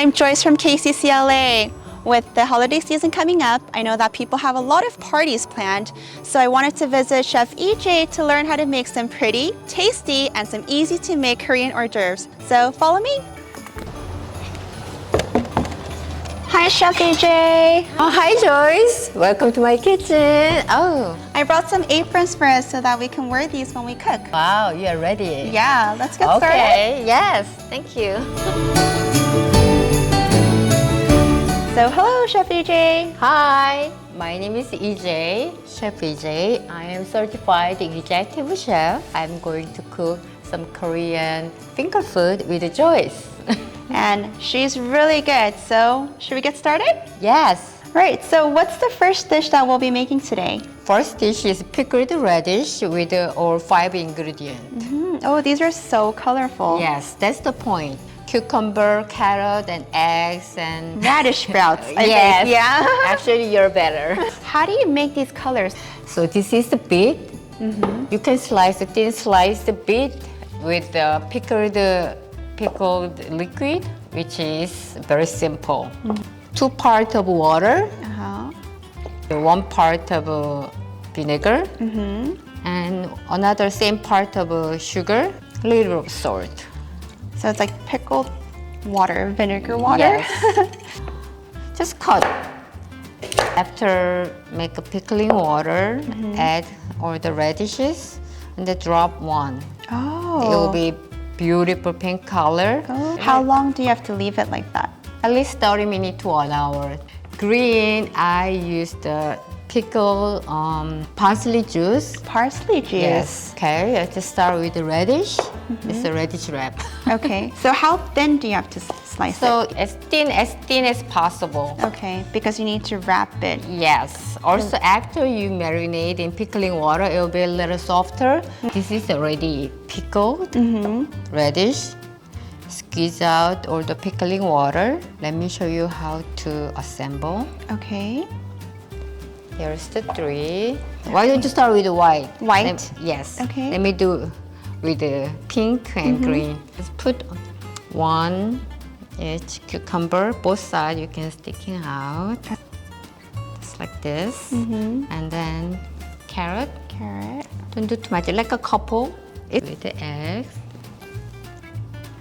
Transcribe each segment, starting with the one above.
I'm Joyce from KCCLA. With the holiday season coming up, I know that people have a lot of parties planned, so I wanted to visit Chef EJ to learn how to make some pretty, tasty, and some easy to make Korean hors d'oeuvres. So follow me. Hi, Chef EJ. Oh, hi, Joyce. Welcome to my kitchen. Oh, I brought some aprons for us so that we can wear these when we cook. wow, you are ready. Yeah, let's get started. Okay, yes, thank you. So hello, Chef EJ. Hi, my name is EJ, Chef EJ. I am certified executive chef. I'm going to cook some Korean finger food with Joyce. And she's really good, so should we get started? Yes. Right, so what's the first dish that we'll be making today? First dish is pickled radish with all 5 ingredients. Oh, these are so colorful. Yes, that's the point. Cucumber, carrot, and eggs, and Radish sprouts, I yes. think. Yeah. Actually, you're better. How do you make these colors? So this is the beet. You can slice the thin sliced beet with the pickled liquid, which is very simple. 2 parts of water, 1 part of vinegar, and another same part of sugar, a little of salt. So it's like pickled water, vinegar water. Yes. Just cut. After make a pickling water, add all the radishes and then drop 1. Oh. It will be beautiful pink color. Oh. How long do you have to leave it like that? At least 30 minutes to 1 hour. Green, I use the pickled parsley juice. Parsley juice. Yes. Okay, let's start with the radish. It's a radish wrap. Okay, so how thin do you have to slice So as thin as possible. it? Okay, because you need to wrap it. Yes. Also, after you marinate in pickling water, it will be a little softer. This is already pickled radish. Squeeze out all the pickling water. Let me show you how to assemble. Okay. Here's the 3. Why don't you start with the white? White? Yes. Okay. Let me do with the pink and green. Just put 1 each cucumber, both sides you can sticking out. Just like this. And then carrot. Carrot. Don't do too much, like a couple. With the eggs.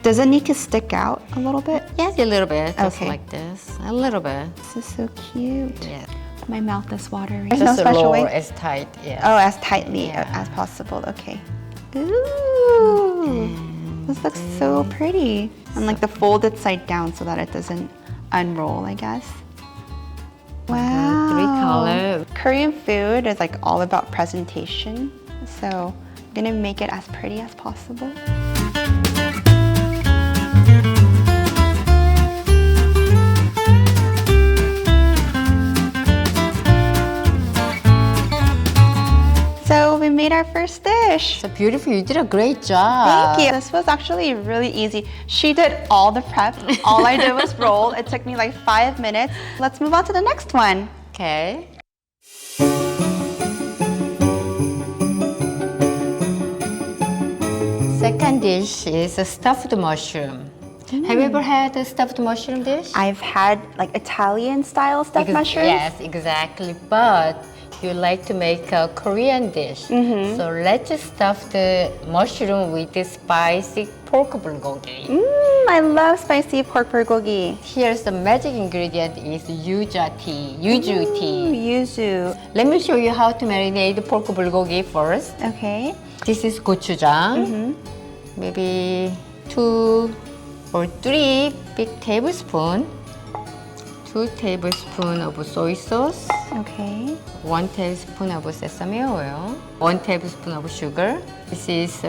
Does it need to stick out a little bit? Yes, a little bit, just Okay. like this. A little bit. This is so cute. Yes. My mouth is watering. There's Just no special lower way? as tight, yes. Oh, as tightly Yeah. as possible. Okay. Ooh, this looks so pretty. And like the folded side down so that it doesn't unroll, I guess. Wow. 3 color. Korean food is like all about presentation. So I'm gonna make it as pretty as possible. So we made our first dish. So beautiful, you did a great job. Thank you. This was actually really easy. She did all the prep. All I did was roll. It took me like 5 minutes. Let's move on to the next one. Okay. Second dish is a stuffed mushroom. Have you ever had a stuffed mushroom dish? I've had like Italian style stuffed mushrooms. Yes, exactly. But you like to make a Korean dish. So let's just stuff the mushroom with the spicy pork bulgogi. I love spicy pork bulgogi. Here's the magic ingredient is yuja tea, yuju tea. Yuzu. Let me show you how to marinate the pork bulgogi first. Okay. This is gochujang. Maybe 2 or 3 big tablespoons. 2 tablespoons of soy sauce. Okay. 1 tablespoon of sesame oil. 1 tablespoon of sugar. This is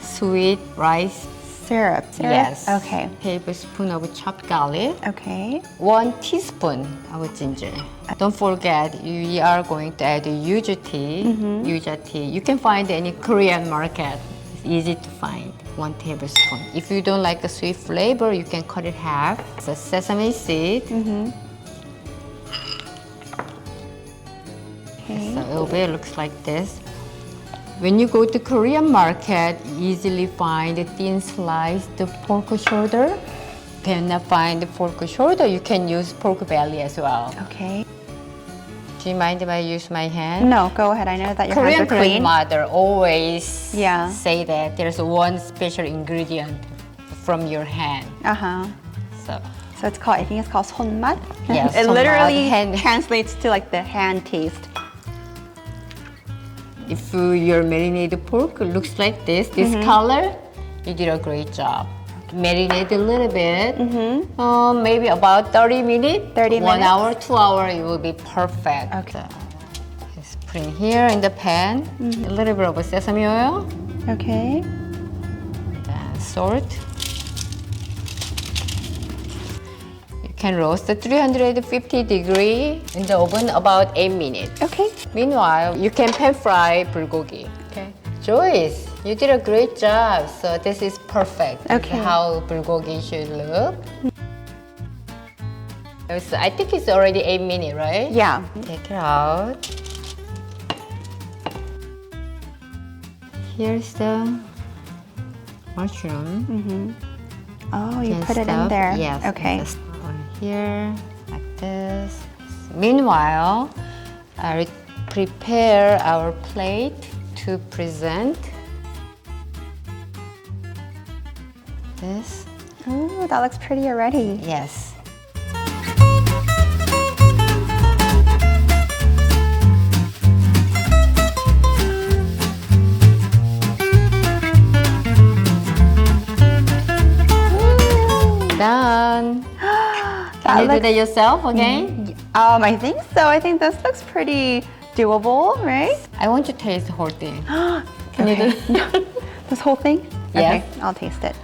sweet rice. Syrup. Yes. Okay. Tablespoon of chopped garlic. Okay. 1 teaspoon of ginger. Don't forget, we are going to add yuja tea. Yuja tea. You can find any Korean market. It's easy to find. 1 tablespoon. If you don't like a sweet flavor, you can cut it half. It's a sesame seed. Okay. So it looks like this. When you go to Korean market, you easily find a thin sliced pork shoulder. cannot find the pork shoulder, you can use pork belly as well. Okay. Do you mind if I use my hand? No, go ahead. I know that your Korean hands are clean. grandmother always Yeah. say that there's one special ingredient from your hand. Uh-huh. So So it's called, I think it's called 손맛. Yes, It 손맛, literally hand. translates to like the hand taste. if your marinated pork looks like this color, you did a great job. Marinate a little bit, maybe about 30 minutes, 30 1 minutes? hour, 2 hours, it will be perfect. Okay. Just put in here in the pan, a little bit of sesame oil, Okay. and salt. You can roast at 350 degree in the oven about 8 minutes. Okay. Meanwhile, you can pan fry bulgogi. Okay. Joyce, you did a great job. So this is perfect. Okay. How bulgogi should look. So I think it's already 8 minutes, right? Yeah. Take it out. Here's the mushroom. Oh, you Can put it in stuff- there. Yes. Okay. Just on here, like this. Meanwhile, I prepare our plate to present. This. Ooh, that looks pretty already. Yes. Done. Can you do that yourself again? I think so. I think this looks pretty doable, right? I want to taste the whole thing. Can you do? This whole thing? Yes. Okay, I'll taste it.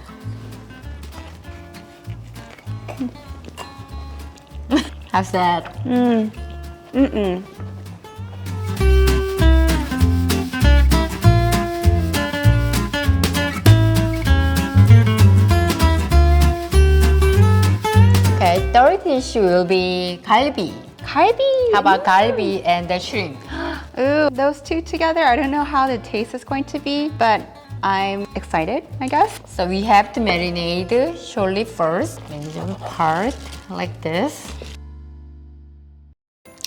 How's that? Okay, third dish will be galbi. Galbi. How about galbi and the shrimp? Ooh, those two together, I don't know how the taste is going to be, but I'm excited, I guess. So we have to marinate shortly first. Medium part like this.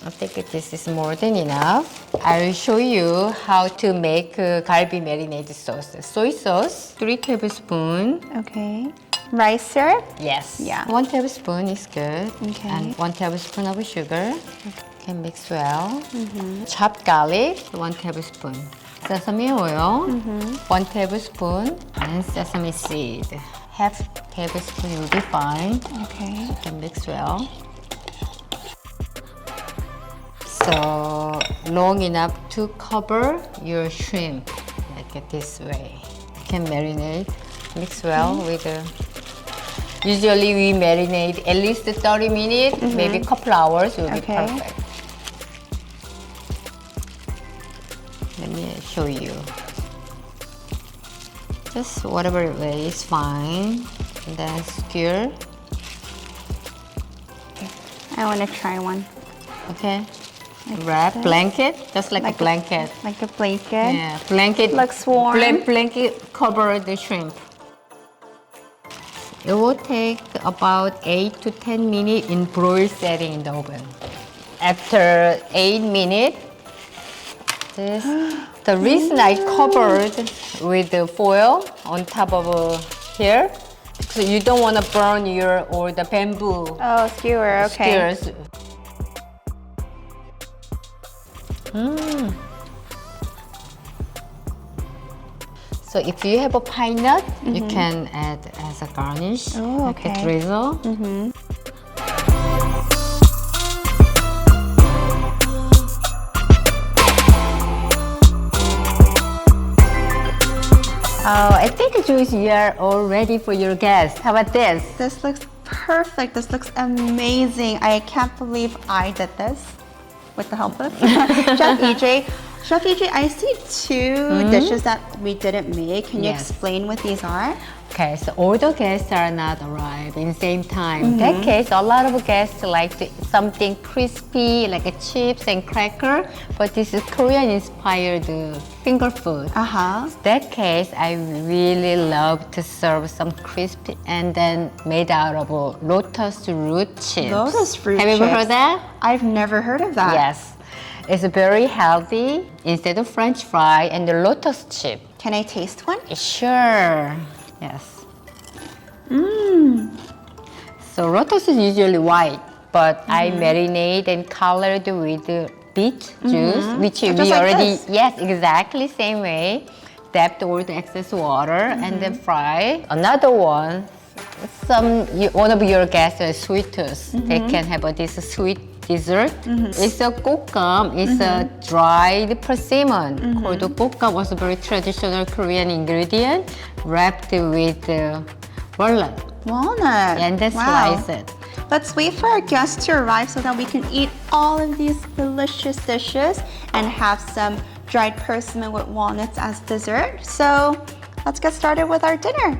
I think this is more than enough. I will show you how to make galbi marinated sauce. Soy sauce, 3 tablespoons. Okay. Rice syrup? Yes. Yeah. 1 tablespoon is good. Okay. And 1 tablespoon of sugar. Can mix well. Chopped garlic, 1 tablespoon. Sesame oil, 1 tablespoon. And sesame seed. Half tablespoon will be fine. Okay. Can mix well. So long enough to cover your shrimp, like this way. You can marinate, mix well with the. Usually we marinate at least 30 minutes, maybe a couple hours will be Okay. perfect. Let me show you. Just whatever way is fine. And then skewer. I want to try one. Okay. Wrap blanket, just like a blanket. Like a blanket. Yeah, blanket. Looks warm. Blanket cover the shrimp. It will take about 8 to 10 minutes in broil setting in the oven. After 8 minutes, the reason I covered with the foil on top of here, so you don't want to burn your or the bamboo Oh, skewer, okay. skewers. So if you have a pine nut, you can add as a garnish, Oh, like a okay. drizzle. Oh, I think, Joyce, you are all ready for your guests. How about this? This looks perfect. This looks amazing. I can't believe I did this with the help of Chef EJ. Chef EJ, I see two dishes that we didn't make. Can you Yes. explain what these are? Okay, so all the guests are not arrived in the same time. In that case, a lot of guests like something crispy, like a chips and cracker, but this is Korean-inspired finger food. Uh-huh. In that case, I really love to serve some crispy and then made out of lotus root chips. Lotus fruit Have you ever chips. heard that? I've never heard of that. Yes. It's very healthy instead of French fry and the lotus chip. Can I taste one? Sure. Yes. Mmm. So lotus is usually white, but I marinate and colored with beet juice, which Just we like already, this. yes, exactly same way. Dip all the excess water and then fry. Another one, one of your guests are sweet tooth. They can have this sweet dessert. It's a kokam. It's a dried persimmon called kokam. Was a very traditional Korean ingredient wrapped with walnut Walnut. and then Wow. slice it. Let's wait for our guests to arrive so that we can eat all of these delicious dishes and have some dried persimmon with walnuts as dessert. So let's get started with our dinner.